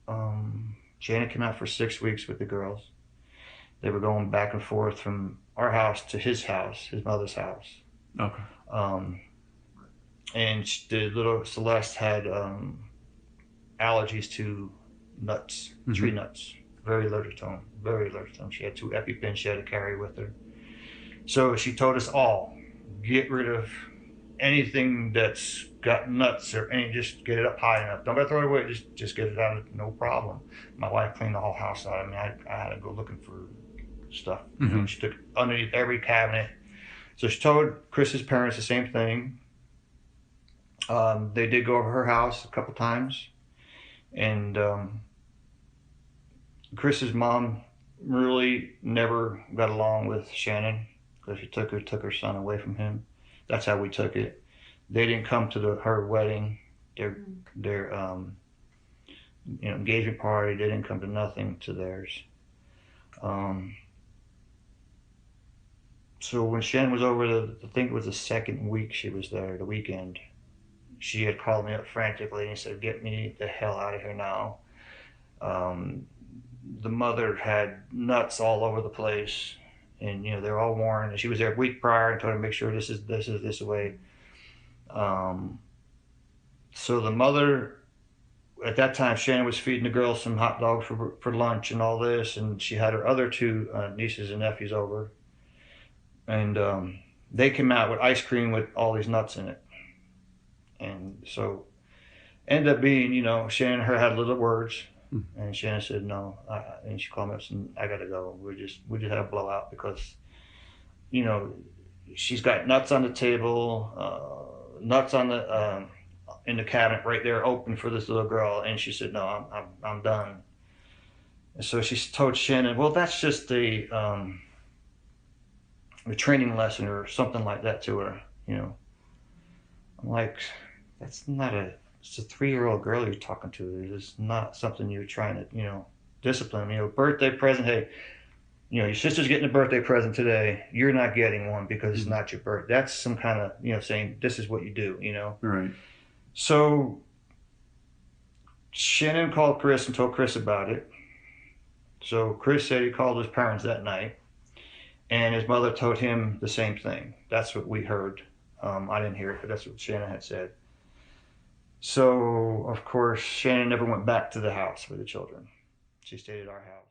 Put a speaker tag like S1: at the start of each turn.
S1: Shannon came out for 6 weeks with the girls. They were going back and forth from our house to his house, his mother's house.
S2: Okay.
S1: And the little Celeste had allergies to nuts, tree nuts. Very allergic to them. Very allergic to them. She had 2 EpiPens she had to carry with her. So she told us all, get rid of anything that's got nuts or any, just get it up high enough. Don't gotta throw it away. Just get it out. No problem. My wife cleaned the whole house out. I mean, I had to go looking for stuff. You know, she took underneath every cabinet. So she told Chris's parents the same thing. They did go over her house a couple times, and Chris's mom really never got along with Shannon because she took her son away from him. That's how we took it. They didn't come to her wedding, their engagement party. They didn't come to nothing to theirs. So when Shannon was over, I think it was the second week she was there, the weekend, she had called me up frantically and said, "Get me the hell out of here now." The mother had nuts all over the place, and they're all worn. And she was there a week prior and told her to make sure this is this way. So the mother, at that time, Shannon was feeding the girls some hot dogs for lunch and all this, and she had her other 2 nieces and nephews over, and they came out with ice cream with all these nuts in it. And so ended up being, Shannon and her had little words, and Shannon said no, and she called me up and said, "I gotta go. We just had a blowout because, she's got nuts on the table, nuts on the in the cabinet right there, open for this little girl." And she said, "No, I'm done." And so she told Shannon, "Well, that's just a training lesson or something like that to her." I'm like, it's a 3-year-old girl you're talking to. It's not something you're trying to, discipline. Birthday present, hey, your sister's getting a birthday present today. You're not getting one because it's not your birthday. That's some kind of, saying this is what you do,
S2: Right.
S1: So Shannon called Chris and told Chris about it. So Chris said he called his parents that night, and his mother told him the same thing. That's what we heard. I didn't hear it, but that's what Shannon had said. So, of course, Shannon never went back to the house with the children. She stayed at our house.